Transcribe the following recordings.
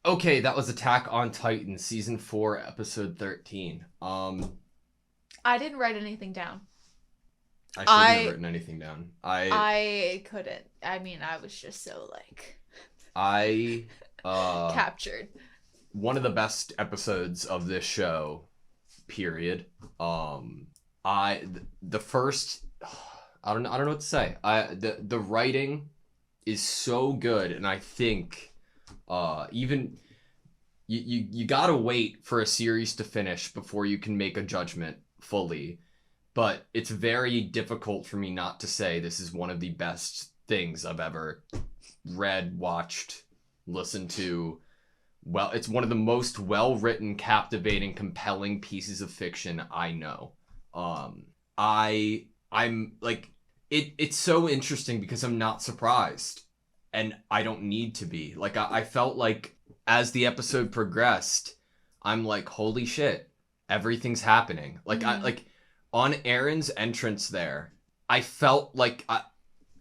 Okay, that was Attack on Titan, Season 4, Episode 13. I didn't write anything down. I shouldn't have written anything down. I couldn't. I mean, I was just so, like... captured. One of the best episodes of this show, period. The first... I don't know what to say. The writing is so good, and I think... even you gotta wait for a series to finish before you can make a judgment fully, but it's very difficult for me not to say this is one of the best things I've ever read, watched, listened to. Well, it's one of the most well-written, captivating, compelling pieces of fiction I know. I'm like, it's so interesting because I'm not surprised. And I don't need to be. Like, I felt like as the episode progressed, I'm like, holy shit, everything's happening. Like, Mm-hmm. On Aaron's entrance there, I felt like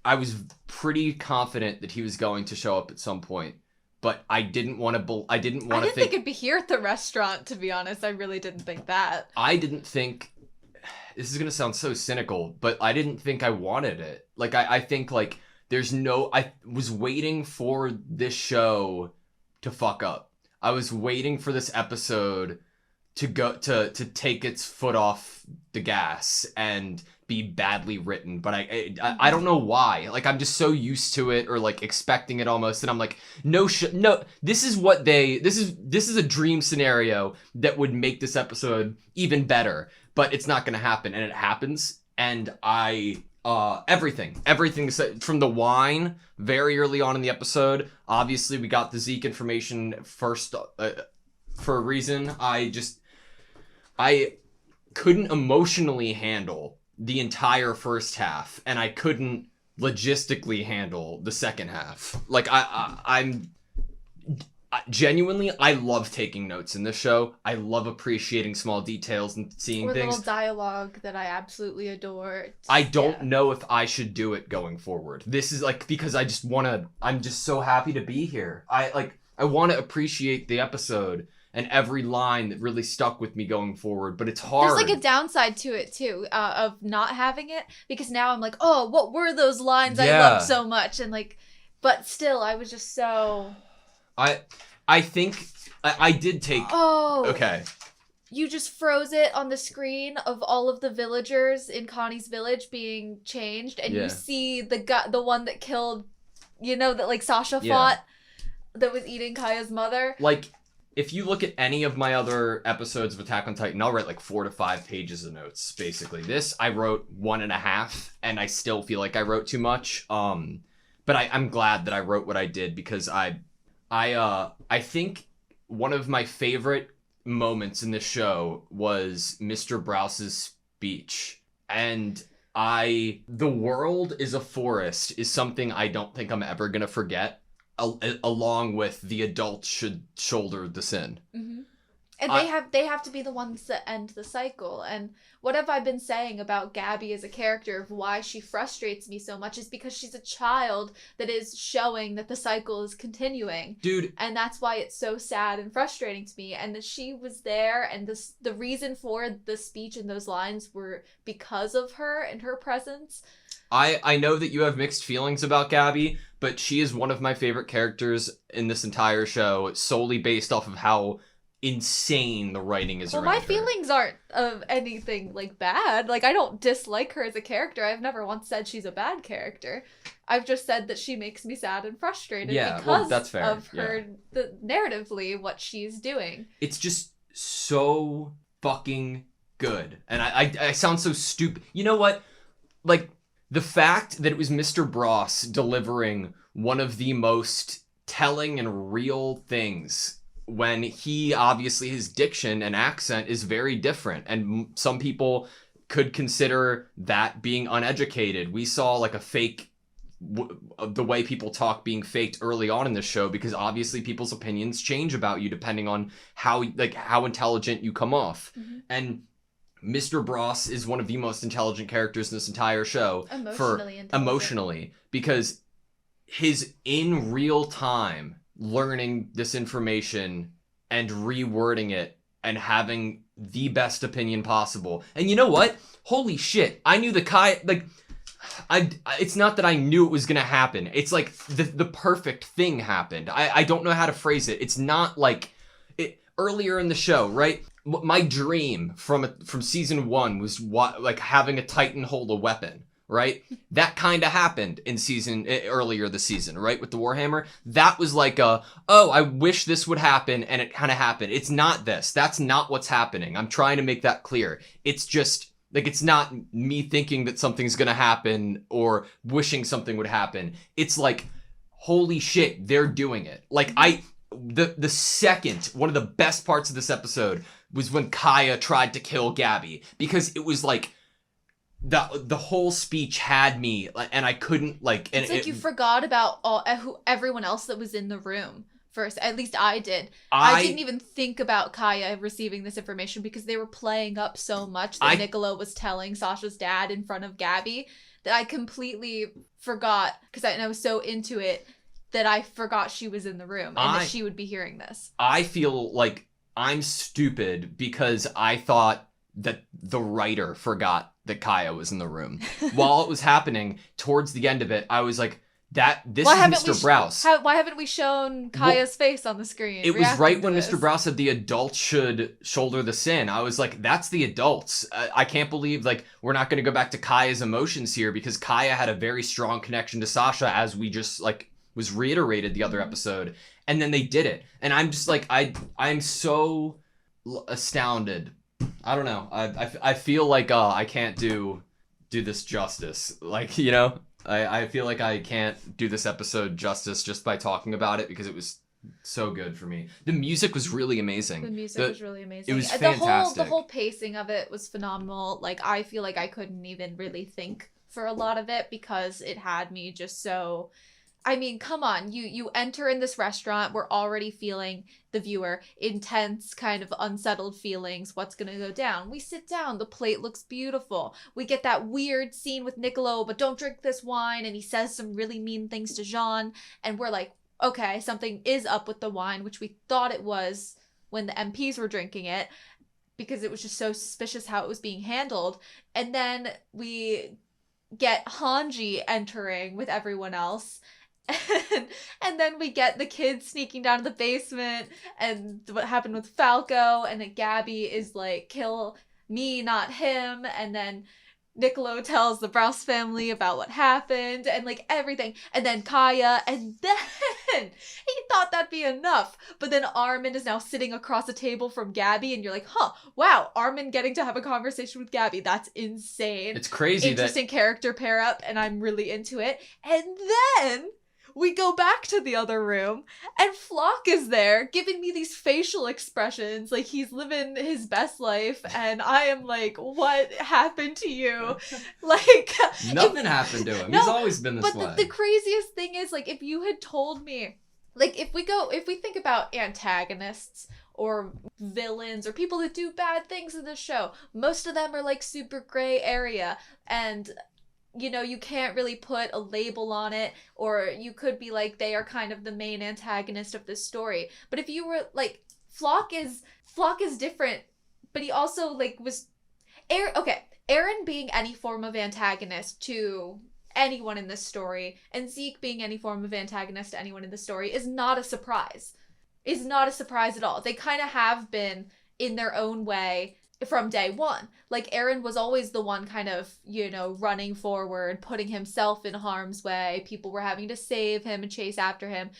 I was pretty confident that he was going to show up at some point. But I didn't want to. I didn't think it'd be here at the restaurant. To be honest, I really didn't think that. I didn't think. This is gonna sound so cynical, but I didn't think I wanted it. Like, I think like. I was waiting for this show to fuck up. I was waiting for this episode to go to take its foot off the gas and be badly written, but I don't know why. Like, I'm just so used to it, or like expecting it almost, and I'm like, no, this is a dream scenario that would make this episode even better, but it's not gonna happen, and it happens, and everything from the wine very early on in the episode. Obviously, we got the Zeke information first for a reason. I couldn't emotionally handle the entire first half, and I couldn't logistically handle the second half. Like, I'm genuinely, I love taking notes in this show. I love appreciating small details and seeing things. Little dialogue that I absolutely adore. I don't know if I should do it going forward. This is like, because I'm just so happy to be here. I want to appreciate the episode and every line that really stuck with me going forward, but it's hard. There's like a downside to it too, of not having it, because now I'm like, oh, what were those lines I loved so much? And like, but still, I was just so... I think I did take... Oh. Okay. You just froze it on the screen of all of the villagers in Connie's village being changed, and you see the one that killed, that like Sasha fought, that was eating Kaya's mother. Like, if you look at any of my other episodes of Attack on Titan, I'll write like 4 to 5 pages of notes, basically. This, I wrote 1.5, and I still feel like I wrote too much. But I'm glad that I wrote what I did, because I think one of my favorite moments in this show was Mr. Browse's speech. And the world is a forest is something I don't think I'm ever going to forget, along with the adults should shoulder the sin. Mm-hmm. And they have to be the ones that end the cycle. And what have I been saying about Gabby as a character, of why she frustrates me so much, is because she's a child that is showing that the cycle is continuing. Dude. And that's why it's so sad and frustrating to me. And that she was there, and the reason for the speech and those lines were because of her and her presence. I know that you have mixed feelings about Gabby, but she is one of my favorite characters in this entire show, solely based off of how insane the writing is around my her. Feelings aren't of anything like bad. Like, I don't dislike her as a character. I've never once said she's a bad character. I've just said that she makes me sad and frustrated because that's fair. of her, narratively, what she's doing. It's just so fucking good. And I sound so stupid. You know what? Like, the fact that it was Mr. Bross delivering one of the most telling and real things, when he, obviously, his diction and accent is very different, and some people could consider that being uneducated. We saw like a fake, the way people talk being faked early on in the show, because obviously people's opinions change about you depending on how intelligent you come off. Mm-hmm. And Mr. Bross is one of the most intelligent characters in this entire show. Emotionally, because his in real time learning this information and rewording it and having the best opinion possible. And you know what? Holy shit. I knew the Kai, like, it's not that I knew it was gonna happen. It's like the perfect thing happened. I don't know how to phrase it. It's not like it earlier in the show, right? My dream from season 1 was like having a Titan hold a weapon, right? That kind of happened in earlier this season, right? With the Warhammer. That was like oh, I wish this would happen, and it kind of happened. It's not this. That's not what's happening. I'm trying to make that clear. It's just like, it's not me thinking that something's gonna happen or wishing something would happen. It's like, holy shit, they're doing it. Like, the second, one of the best parts of this episode was when Kaya tried to kill Gabby, because it was like, the whole speech had me, and I couldn't, like... And it's like you forgot about everyone else that was in the room first. At least I did. I didn't even think about Kaya receiving this information because they were playing up so much that Niccolo was telling Sasha's dad in front of Gabby that I completely forgot, because I was so into it that I forgot she was in the room and that she would be hearing this. I feel like I'm stupid because I thought that the writer forgot that Kaya was in the room. While it was happening, towards the end of it, I was like, this is Mr. Browse. Why haven't we shown Kaya's face on the screen? It was right when Mr. Browse said the adults should shoulder the sin. I was like, that's the adults. I can't believe, like, we're not going to go back to Kaya's emotions here, because Kaya had a very strong connection to Sasha, as we just, like, was reiterated the other episode. And then they did it. And I'm just like, I'm so astounded. I don't know. I feel like I can't do this justice. Like, you know? I feel like I can't do this episode justice just by talking about it, because it was so good for me. The music was really amazing. The music was really amazing. It was fantastic. The whole pacing of it was phenomenal. Like, I feel like I couldn't even really think for a lot of it, because it had me just so... I mean, come on, you enter in this restaurant, we're already feeling, the viewer, intense, kind of unsettled feelings, what's gonna go down? We sit down, the plate looks beautiful. We get that weird scene with Niccolo, but don't drink this wine, and he says some really mean things to Jean, and we're like, okay, something is up with the wine, which we thought it was when the MPs were drinking it, because it was just so suspicious how it was being handled. And then we get Hanji entering with everyone else, and then we get the kids sneaking down to the basement, and what happened with Falco, and then Gabby is like, kill me, not him, and then Niccolo tells the Browse family about what happened, and like everything, and then Kaya, and then he thought that'd be enough, but then Armin is now sitting across the table from Gabby, and you're like, huh, wow, Armin getting to have a conversation with Gabby, that's insane. It's crazy. Interesting character pair up, and I'm really into it. And then we go back to the other room, and Flock is there giving me these facial expressions like he's living his best life, and I am like, what happened to you? Like, nothing happened to him. He's always been this way. But the craziest thing is, like, if you had told me, like, if we think about antagonists or villains or people that do bad things in this show, most of them are like super gray area, and you know, you can't really put a label on it, or you could be like, they are kind of the main antagonist of this story. But if you were like, Flock is different, but he also like was Aaron being any form of antagonist to anyone in this story, and Zeke being any form of antagonist to anyone in the story is not a surprise. Is not a surprise at all. They kind of have been in their own way from day one. Like, Aaron was always the one kind of, you know, running forward, putting himself in harm's way. People were having to save him and chase after him.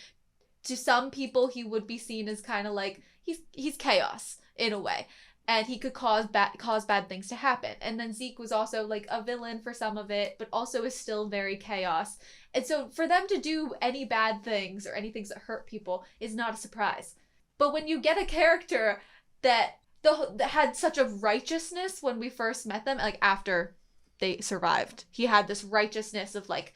To some people, he would be seen as kind of like, he's chaos in a way, and he could cause bad things to happen. And then Zeke was also like a villain for some of it, but also is still very chaos. And so for them to do any bad things or any things that hurt people is not a surprise. But when you get a character that had such a righteousness when we first met them, like after they survived, he had this righteousness of like,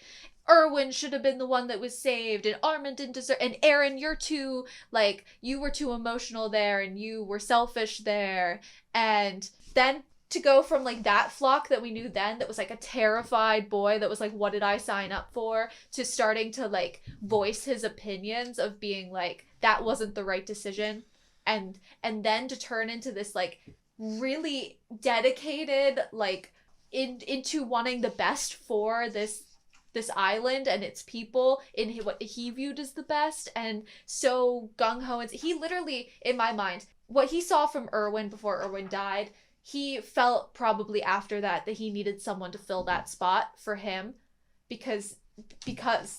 Erwin should have been the one that was saved, and Armin didn't deserve, and Aaron, you're too, like, you were too emotional there, and you were selfish there. And then to go from like that Flock that we knew then that was like a terrified boy that was like, what did I sign up for, to starting to like voice his opinions of being like, that wasn't the right decision, and then to turn into this like really dedicated like into wanting the best for this island and its people in what he viewed as the best, and so gung-ho. And he literally, in my mind, what he saw from Erwin before Erwin died, he felt probably after that he needed someone to fill that spot for him, because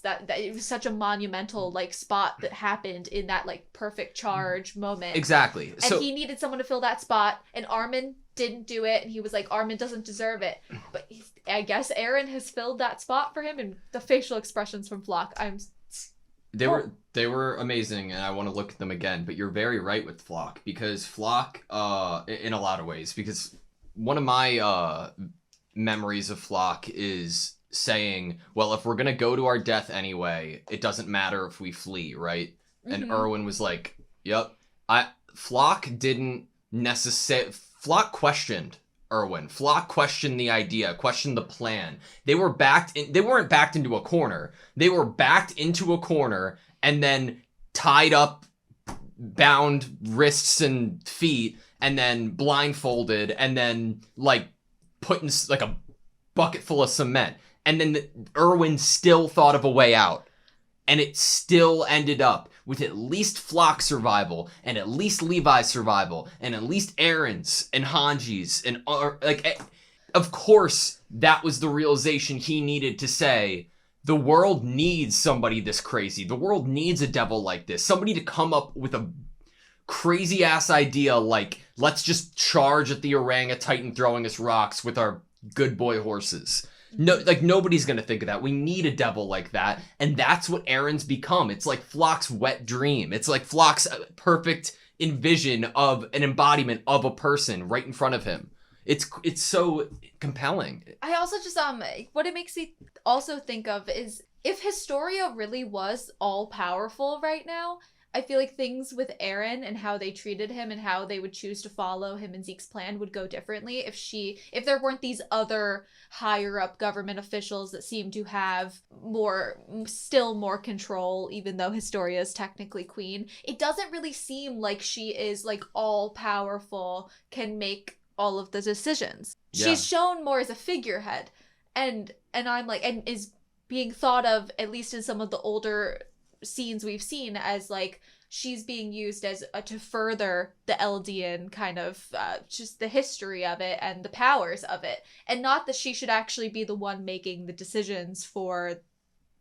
that it was such a monumental like spot that happened in that like perfect charge moment. Exactly. And he needed someone to fill that spot, and Armin didn't do it, and he was like, Armin doesn't deserve it. But I guess Aaron has filled that spot for him, and the facial expressions from Flock, They were amazing, and I want to look at them again. But you're very right with Flock, because Flock, in a lot of ways, because one of my memories of Flock is saying, well, if we're gonna go to our death anyway, it doesn't matter if we flee, right? Mm-hmm. And Erwin was like, yep. Flock didn't necessarily... Flock questioned Erwin. Flock questioned the idea, questioned the plan. They weren't backed into a corner. They were backed into a corner and then tied up, bound wrists and feet, and then blindfolded, and then like put in like a bucket full of cement. And then Erwin still thought of a way out. And it still ended up with at least Flock's survival, and at least Levi's survival, and at least Aaron's and Hanji's, and like, of course, that was the realization he needed to say, the world needs somebody this crazy. The world needs a devil like this. Somebody to come up with a crazy ass idea like, let's just charge at the orangutan throwing us rocks with our good boy horses. No, like, nobody's gonna think of that. We need a devil like that, and that's what Aaron's become. It's like Flock's wet dream. It's like Flock's perfect envision of an embodiment of a person right in front of him. It's so compelling. I also just what it makes me also think of is, if Historia really was all powerful right now, I feel like things with Aaron and how they treated him and how they would choose to follow him and Zeke's plan would go differently if there weren't these other higher up government officials that seem to have still more control, even though Historia is technically queen. It doesn't really seem like she is like all powerful, can make all of the decisions. Yeah. She's shown more as a figurehead, and I'm like, and is being thought of, at least in some of the older scenes we've seen, as like she's being used as to further the Eldian kind of just the history of it and the powers of it, and not that she should actually be the one making the decisions for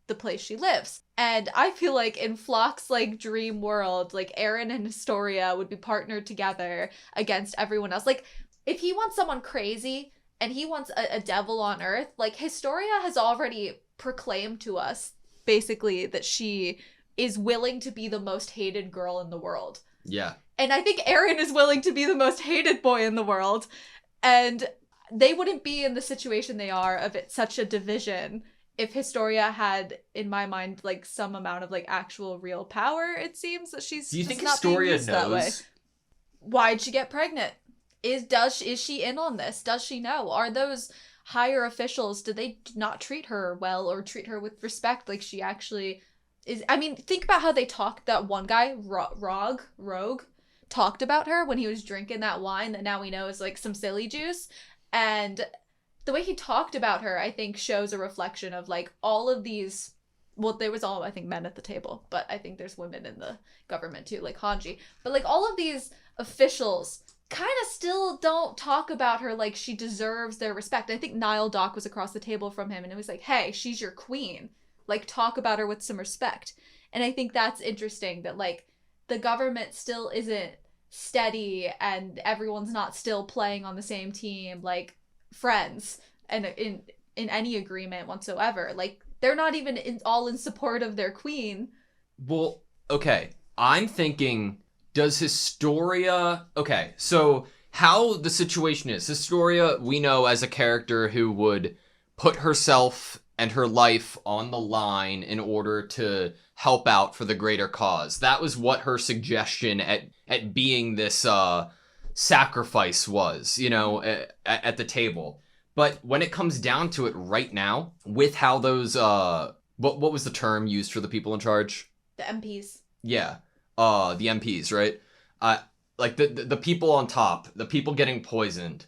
the place she lives. And I feel like in Flock's like dream world, like Aaron and Historia would be partnered together against everyone else. Like, if he wants someone crazy and he wants a devil on Earth, like Historia has already proclaimed to us basically that she is willing to be the most hated girl in the world. Yeah. And I think Aaron is willing to be the most hated boy in the world. And they wouldn't be in the situation they are of it, such a division, if Historia had, in my mind, like some amount of like actual real power. It seems that she's. Do you think Historia knows? That way. Why'd she get pregnant? Is she in on this? Does she know? Are those higher officials, do they not treat her well or treat her with respect like she actually is? I mean, think about how they talked. That one guy, Rogue, talked about her when he was drinking that wine that now we know is like some silly juice. And the way he talked about her, I think, shows a reflection of like all of these. Well, there was all, I think, men at the table, but I think there's women in the government too, like Hanji. But like all of these officials kind of still don't talk about her like she deserves their respect. I think Nile Doc was across the table from him, and it was like, hey, she's your queen. Like, talk about her with some respect. And I think that's interesting, that like the government still isn't steady and everyone's not still playing on the same team, like friends, and in any agreement whatsoever. Like, they're not even all in support of their queen. Well, okay. I'm thinking, does Historia... Okay, so how the situation is. Historia, we know as a character who would put herself and her life on the line in order to help out for the greater cause. That was what her suggestion at being this sacrifice was, you know, at the table. But when it comes down to it right now, with how those, what was the term used for the people in charge? The MPs. Yeah. The MPs, right? Like the people on top, the people getting poisoned,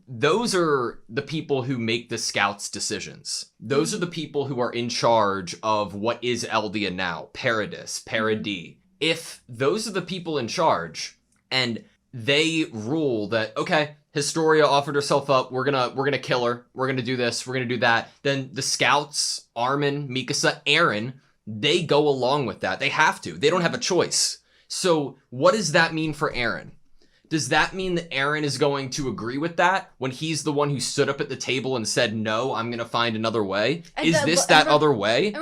those are the people who make the scouts' decisions. Those are the people who are in charge of what is Eldia now, Paradis, Paradis. If those are the people in charge and they rule that, okay, Historia offered herself up, we're gonna kill her, we're gonna do this, we're gonna do that, then the scouts, Armin, Mikasa, Eren, they go along with that. They have to. They don't have a choice. So what does that mean for Eren? Does that mean that Eren is going to agree with that when he's the one who stood up at the table and said, no, I'm going to find another way? And is this that other way? I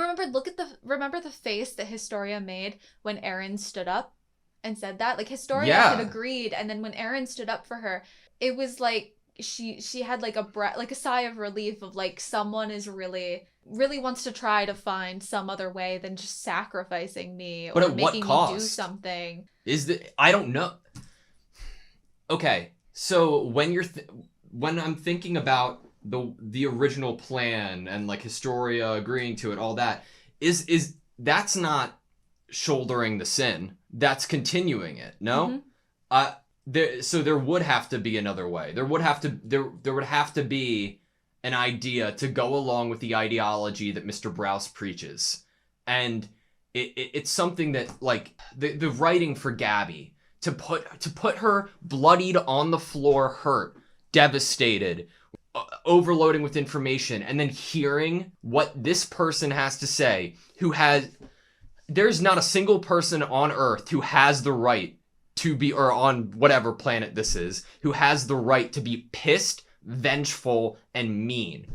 remember the face that Historia made when Eren stood up and said that? Like, Historia had agreed, and then when Eren stood up for her, it was like she had like a sigh of relief of like, someone is really wants to try to find some other way than just sacrificing me or making me do something. I don't know. Okay, so when I'm thinking about the original plan and like Historia agreeing to it, all that is that's not shouldering the sin. That's continuing it. No, so there would have to be another way. There would have to be an idea to go along with the ideology that Mr. Browse preaches, and it's something that like the writing for Gabby to put her bloodied on the floor, hurt, devastated, overloading with information, and then hearing what this person has to say, there's not a single person on Earth who has the right to be, or on whatever planet this is, who has the right to be pissed, vengeful, and mean.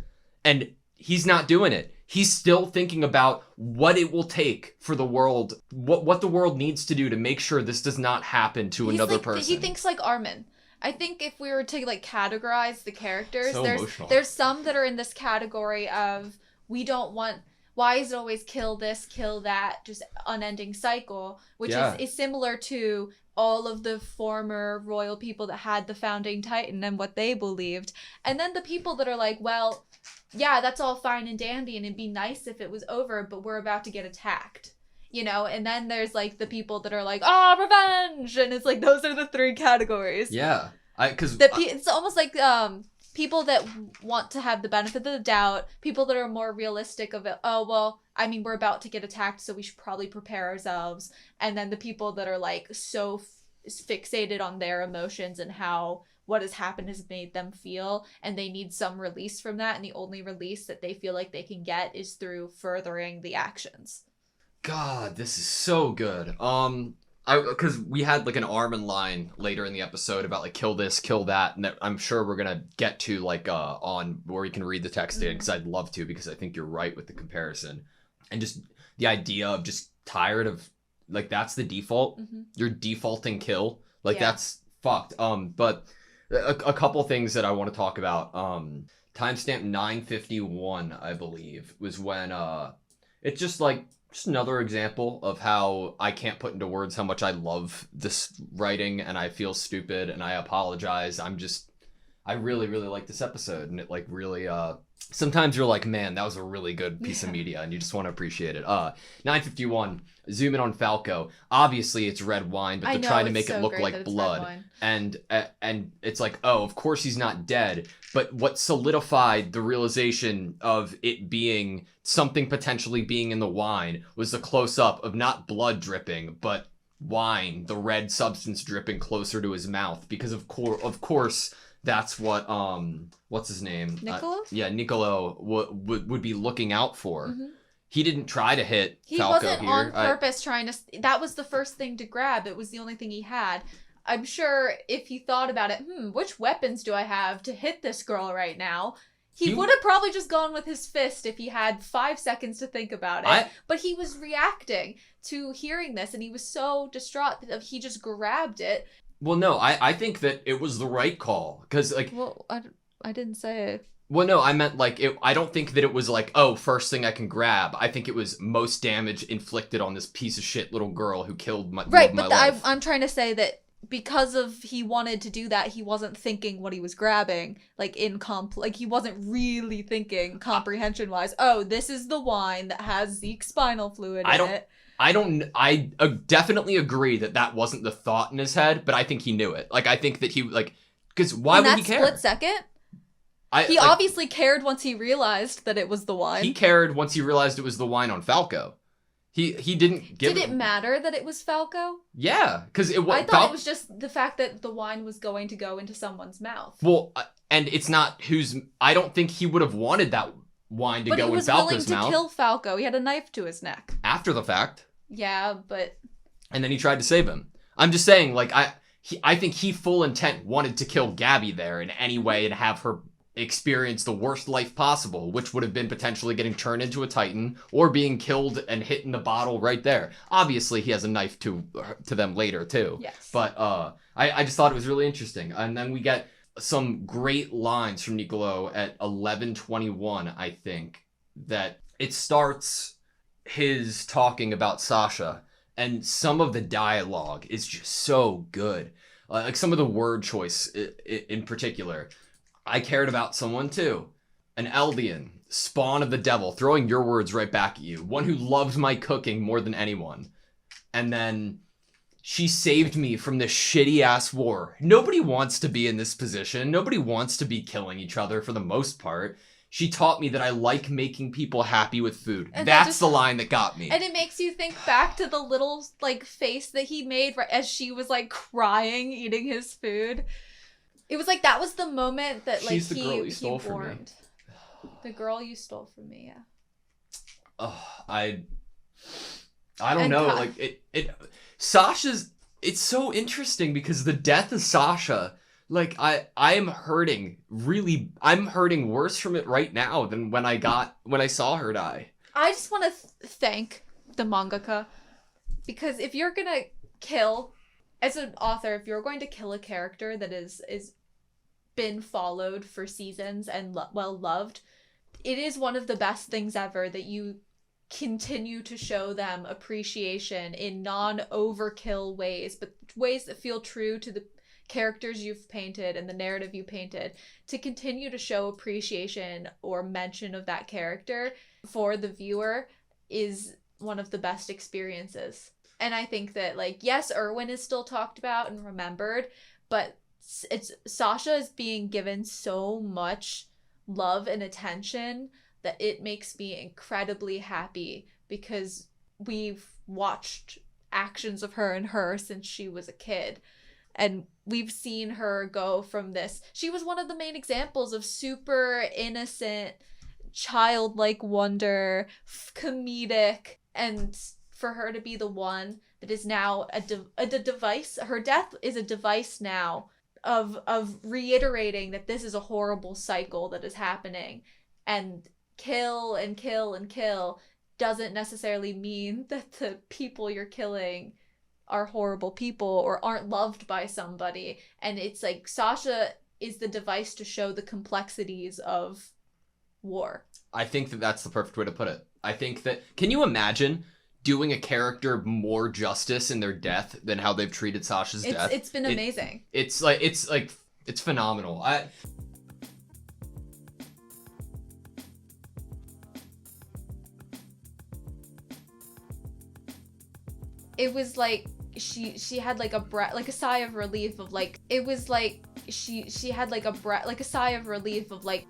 And he's not doing it. He's still thinking about what it will take for the world, what the world needs to do to make sure this does not happen to another person. He thinks like Armin. I think if we were to like categorize the characters, emotional. There's some that are in this category of we don't want. Why is it always kill this, kill that, just unending cycle, which is similar to all of the former royal people that had the founding titan and what they believed. And then the people that are like, well, yeah, that's all fine and dandy and it'd be nice if it was over, but we're about to get attacked, you know? And then there's like the people that are like, revenge! And it's like, those are the three categories. Yeah. It's almost like people that want to have the benefit of the doubt, people that are more realistic of it. Oh, well, I mean, we're about to get attacked, so we should probably prepare ourselves. And then the people that are like so fixated on their emotions and how what has happened has made them feel, and they need some release from that. And the only release that they feel like they can get is through furthering the actions. God, this is so good. Because we had like an Armin line later in the episode about like kill this, kill that, and that I'm sure we're gonna get to like on where you can read the text in, because I'd love to, because I think you're right with the comparison, and just the idea of just tired of like that's the default. You're defaulting kill, like that's fucked. But a couple things that I want to talk about. Timestamp 9:51, I believe, was when it's just like. Just another example of how I can't put into words how much I love this writing, and I feel stupid, and I apologize. I really, really like this episode, and it like really, sometimes you're like, man, that was a really good piece of media, and you just want to appreciate it. 9:51, zoom in on Falco. Obviously, it's red wine, but they're trying to make it look like blood. And it's like, oh, of course he's not dead. But what solidified the realization of it being something potentially being in the wine was the close-up of not blood dripping, but wine, the red substance dripping closer to his mouth. Because of course, that's what, what's his name? Niccolo? Niccolo would be looking out for. He didn't try to hit Falco here. He wasn't on purpose trying to... That was the first thing to grab. It was the only thing he had. I'm sure if he thought about it, which weapons do I have to hit this girl right now? He would have probably just gone with his fist if he had 5 seconds to think about it. But he was reacting to hearing this, and he was so distraught that he just grabbed it. Well, no, I think that it was the right call. Because, like... Well, I didn't say it. Well, no, I meant, like, I don't think that it was like, oh, first thing I can grab. I think it was most damage inflicted on this piece of shit little girl who killed my life. Right, but I'm trying to say that because of he wanted to do that, he wasn't thinking what he was grabbing, like he wasn't really thinking comprehension wise. Oh, this is the wine that has Zeke's spinal fluid in it. I definitely agree that wasn't the thought in his head, but I think he knew it. Like, I think that he, like, because why would he care? Split second? He obviously cared once he realized that it was the wine. He cared once he realized it was the wine on Falco. He didn't give. Did it matter that it was Falco? Yeah, because I thought it was just the fact that the wine was going to go into someone's mouth. Well, and it's not I don't think he would have wanted that wine to go in Falco's mouth. But he was willing to kill Falco. He had a knife to his neck. After the fact. Yeah, but. And then he tried to save him. I'm just saying, like, I think he full intent wanted to kill Gabby there in any way and have her experience the worst life possible, which would have been potentially getting turned into a Titan or being killed and hit in the bottle right there. Obviously, he has a knife to them later, too. Yes. But I just thought it was really interesting. And then we get some great lines from Nicolo at 11:21, I think, that it starts his talking about Sasha, and some of the dialogue is just so good. Like some of the word choice in particular. I cared about someone too. An Eldian, spawn of the devil, throwing your words right back at you. One who loved my cooking more than anyone. And then she saved me from this shitty ass war. Nobody wants to be in this position. Nobody wants to be killing each other for the most part. She taught me that I like making people happy with food. And that's the line that got me. And it makes you think back to the little, like, face that he made right as she was, like, crying, eating his food. It was like, that was the moment that, like, She's the girl you stole from me. The girl you stole from me, yeah. Oh, I don't know. Like, Sasha's, it's so interesting because the death of Sasha, like, I'm hurting worse from it right now than when I saw her die. I just want to thank the mangaka, because if you're gonna kill, as an author, if you're going to kill a character that is been followed for seasons and well loved, it is one of the best things ever that you continue to show them appreciation in non-overkill ways, but ways that feel true to the characters you've painted and the narrative you painted, to continue to show appreciation or mention of that character for the viewer is one of the best experiences. And I think that, like, yes, Erwin is still talked about and remembered, but Sasha is being given so much love and attention that it makes me incredibly happy, because we've watched actions of her and her since she was a kid. And we've seen her go from this. She was one of the main examples of super innocent, childlike wonder, comedic, and for her to be the one that is now a device. Her death is a device now of reiterating that this is a horrible cycle that is happening. And kill and kill and kill doesn't necessarily mean that the people you're killing are horrible people or aren't loved by somebody. And it's like Sasha is the device to show the complexities of war. I think that's the perfect way to put it. I think that, can you imagine doing a character more justice in their death than how they've treated Sasha's death? It's been amazing. It's phenomenal. It was like she had like a breath, like a sigh of relief of like, it was like she had like a breath, like a sigh of relief of like,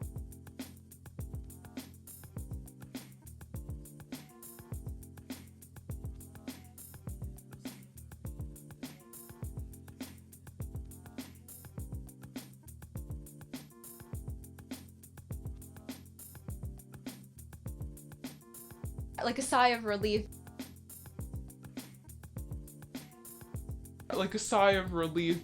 like a sigh of relief. Like a sigh of relief.